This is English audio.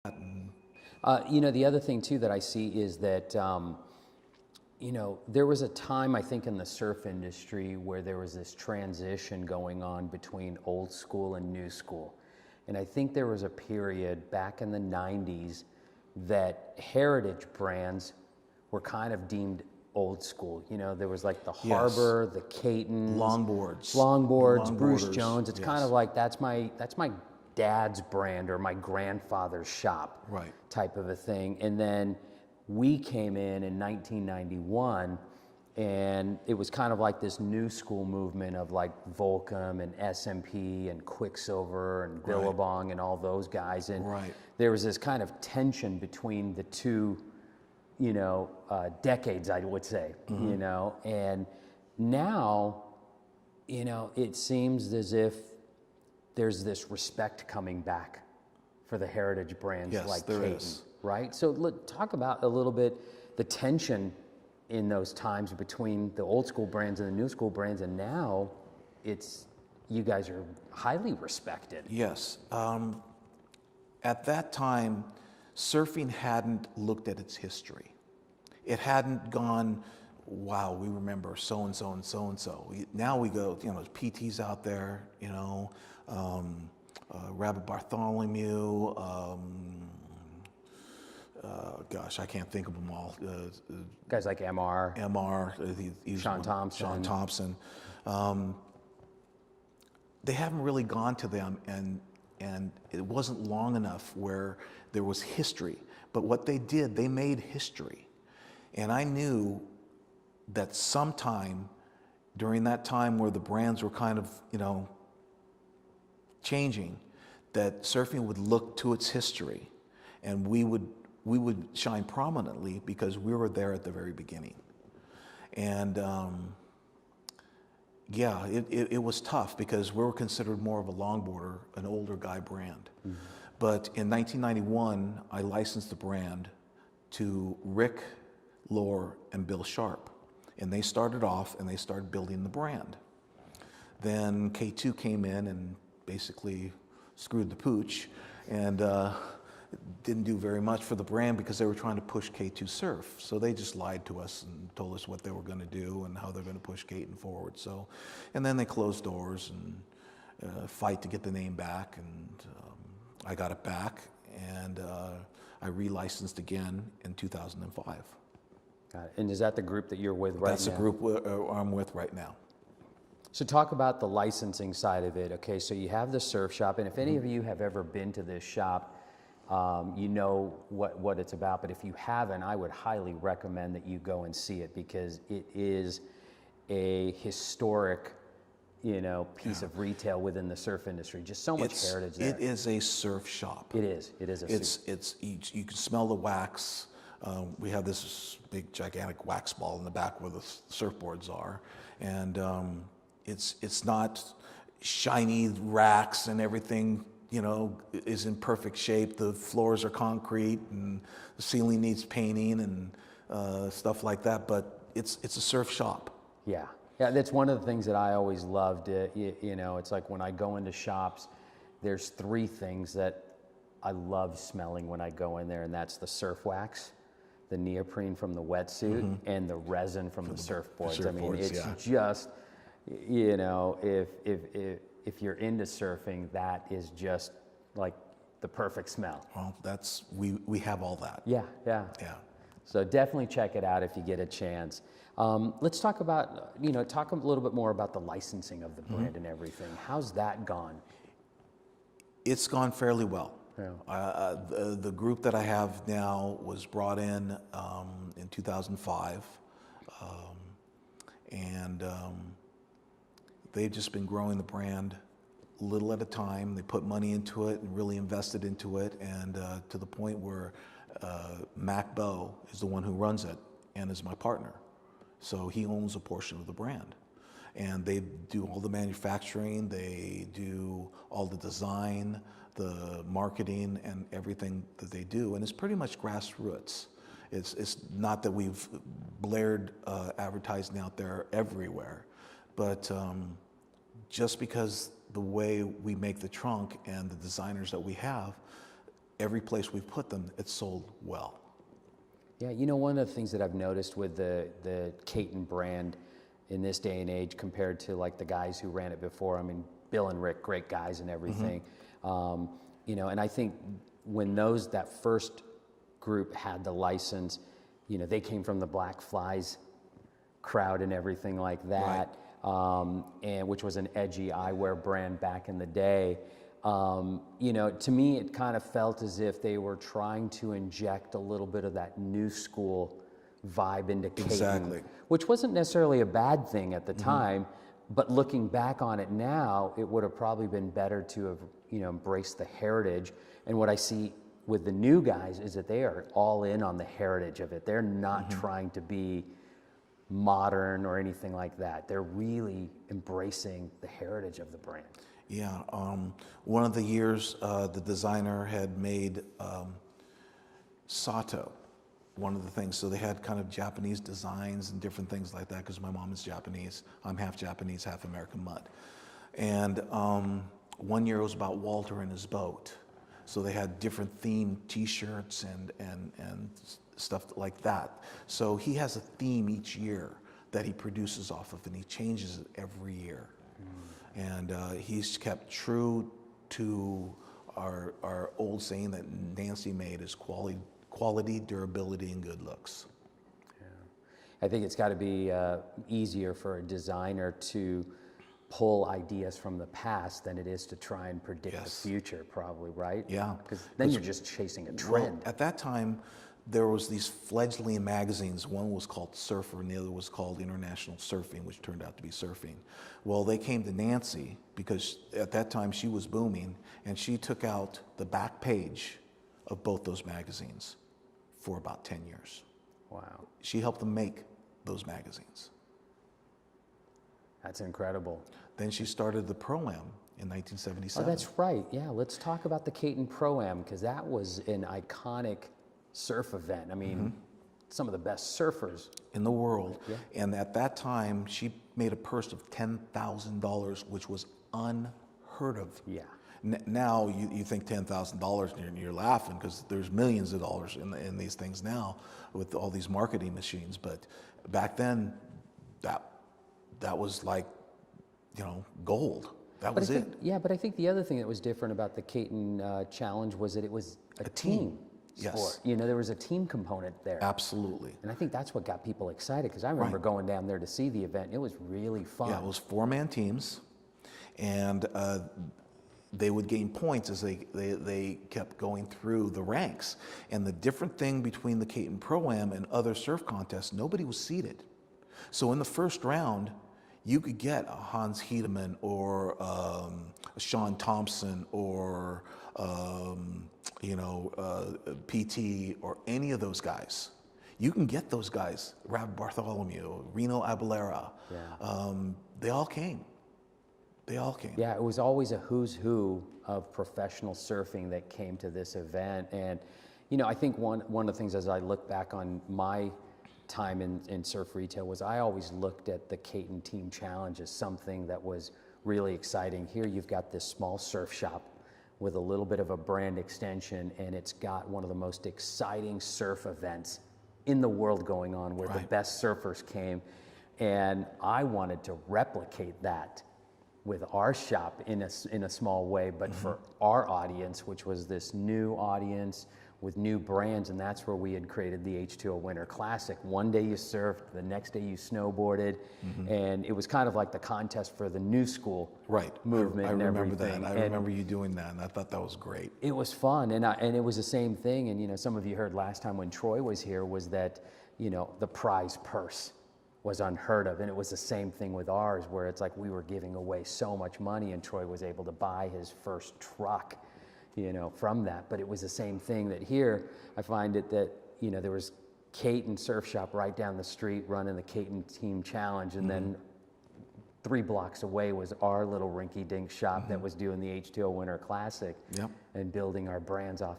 The other thing too that I see is that, there was a time, I think, in the surf industry where there was this transition going on between old school and new school. And I think there was a period back in the 90s that heritage brands were kind of deemed old school. There was like the Harbor, the Katin, longboards, Bruce Jones. It's kind of like that's my dad's brand or my grandfather's shop, right, type of a thing. And then we came in 1991, and it was kind of like this new school movement of like Volcom and SMP and Quicksilver and Billabong and all those guys. And there was this kind of tension between the two, decades, I would say, and now, it seems as if there's this respect coming back for the heritage brands like Katin, right? So talk about a little bit the tension in those times between the old school brands and the new school brands, and now you guys are highly respected. Yes. At that time, surfing hadn't looked at its history. It hadn't gone, wow, we remember so-and-so and so-and-so. Now we go, there's PTs out there, Rabbit Bartholomew, gosh, I can't think of them all. Guys like MR, Sean Thompson. They haven't really gone to them, and it wasn't long enough where there was history. But what they did, they made history. And I knew that sometime during that time where the brands were kind of, changing, that surfing would look to its history, and we would shine prominently because we were there at the very beginning. And it was tough because we were considered more of a longboarder, an older guy brand. Mm-hmm. But in 1991, I licensed the brand to Rick Lohr and Bill Sharp, and they started off and they started building the brand. Then K2 came in and basically screwed the pooch, and didn't do very much for the brand because they were trying to push K2 Surf. So they just lied to us and told us what they were going to do and how they're going to push Katin forward. So, and then they closed doors and fight to get the name back, and I got it back, and I relicensed again in 2005. Got it. And is that the group that you're with right now? That's the group I'm with right now. So talk about the licensing side of it. Okay, so you have the surf shop, and if any of you have ever been to this shop, you know what it's about. But if you haven't, I would highly recommend that you go and see it, because it is a historic, piece of retail within the surf industry. Just so much heritage there. It is a surf shop. It is. It is. You can smell the wax. We have this big gigantic wax ball in the back where the surfboards are, and it's not shiny racks and everything, is in perfect shape. The floors are concrete and the ceiling needs painting and stuff like that, but it's a surf shop. Yeah, that's one of the things that I always loved. It's like when I go into shops, there's three things that I love smelling when I go in there, and that's the surf wax, the neoprene from the wetsuit, mm-hmm. and the resin from the surfboards. I mean, it's just, if you're into surfing, that is just like the perfect smell. Well, we have all that. Yeah. So definitely check it out if you get a chance. Let's talk about, talk a little bit more about the licensing of the brand, mm-hmm. and everything. How's that gone? It's gone fairly well. Yeah. The group that I have now was brought in 2005, and they've just been growing the brand little at a time. They put money into it and really invested into it, and to the point where Mac Bow is the one who runs it and is my partner. So he owns a portion of the brand. And they do all the manufacturing, they do all the design, the marketing, and everything that they do. And it's pretty much grassroots. It's not that we've blared advertising out there everywhere, but just because the way we make the trunk and the designers that we have, every place we've put them, it's sold well. Yeah, you know, one of the things that I've noticed with the Katin brand in this day and age compared to like the guys who ran it before, I mean, Bill and Rick, great guys and everything, you know, and I think when that first group had the license, you know, they came from the Black Flies crowd and everything like that, and which was an edgy eyewear brand back in the day. You know, to me, it kind of felt as if they were trying to inject a little bit of that new school vibe into Katin, Exactly. which wasn't necessarily a bad thing at the time, but looking back on it now, it would have probably been better to have, you know, embraced the heritage. And what I see with the new guys is that they are all in on the heritage of it. They're not trying to be modern or anything like that. They're really embracing the heritage of the brand. Yeah, one of the years the designer had made Sato, one of the things. So they had kind of Japanese designs and different things like that because my mom is Japanese. I'm half Japanese, half American mutt. And one year it was about Walter and his boat. So they had different themed T-shirts and stuff like that. So he has a theme each year that he produces off of, and he changes it every year. And he's kept true to our old saying that Nancy made is quality, durability, and good looks. Yeah. I think it's got to be easier for a designer to pull ideas from the past than it is to try and predict the future, probably, right? Yeah. Because then you're just chasing a trend. Well, at that time, there was these fledgling magazines. One was called Surfer and the other was called International Surfing, which turned out to be Surfing. Well, they came to Nancy because at that time she was booming, and she took out the back page of both those magazines for about 10 years. Wow. She helped them make those magazines. That's incredible. Then she started the Pro-Am in 1977. Oh, that's right. Yeah, let's talk about the Katin Pro-Am, because that was an iconic surf event. I mean, some of the best surfers in the world. Yeah. And at that time, she made a purse of $10,000, which was unheard of. Yeah. Now you think $10,000 and you're laughing because there's millions of dollars in these things now with all these marketing machines. But back then, that was like, you know, gold. That was it. Yeah, but I think the other thing that was different about the Katin Challenge was that it was a team sport. Yes. You know, there was a team component there. Absolutely. And I think that's what got people excited, because I remember going down there to see the event. It was really fun. Yeah, it was 4-man teams, and they would gain points as they kept going through the ranks. And the different thing between the Katin Pro-Am and other surf contests, nobody was seeded. So in the first round, you could get a Hans Hedemann or a Sean Thompson or PT or any of those guys. You can get those guys, Rab Bartholomew, Reno Abalera. Yeah. They all came. They all came. Yeah, it was always a who's who of professional surfing that came to this event. And, you know, I think one of the things as I look back on my time in surf retail was I always looked at the Katin Team Challenge as something that was really exciting. Here you've got this small surf shop with a little bit of a brand extension, and it's got one of the most exciting surf events in the world going on, where the best surfers came. And I wanted to replicate that with our shop in a small way, but for our audience, which was this new audience with new brands. And that's where we had created the H2O Winter Classic. One day you surfed, the next day you snowboarded, and it was kind of like the contest for the new school movement. I and remember everything. that. I remember you doing that, and I thought that was great. It was fun, and it was the same thing. And, you know, some of you heard last time when Troy was here was that, you know, the prize purse was unheard of. And it was the same thing with ours, where it's like we were giving away so much money, and Troy was able to buy his first truck, you know, from that. But it was the same thing that here, I find it that, you know, there was Katin Surf Shop right down the street running the Katin Team Challenge, and then 3 blocks away was our little rinky-dink shop that was doing the H2O Winter Classic and building our brands off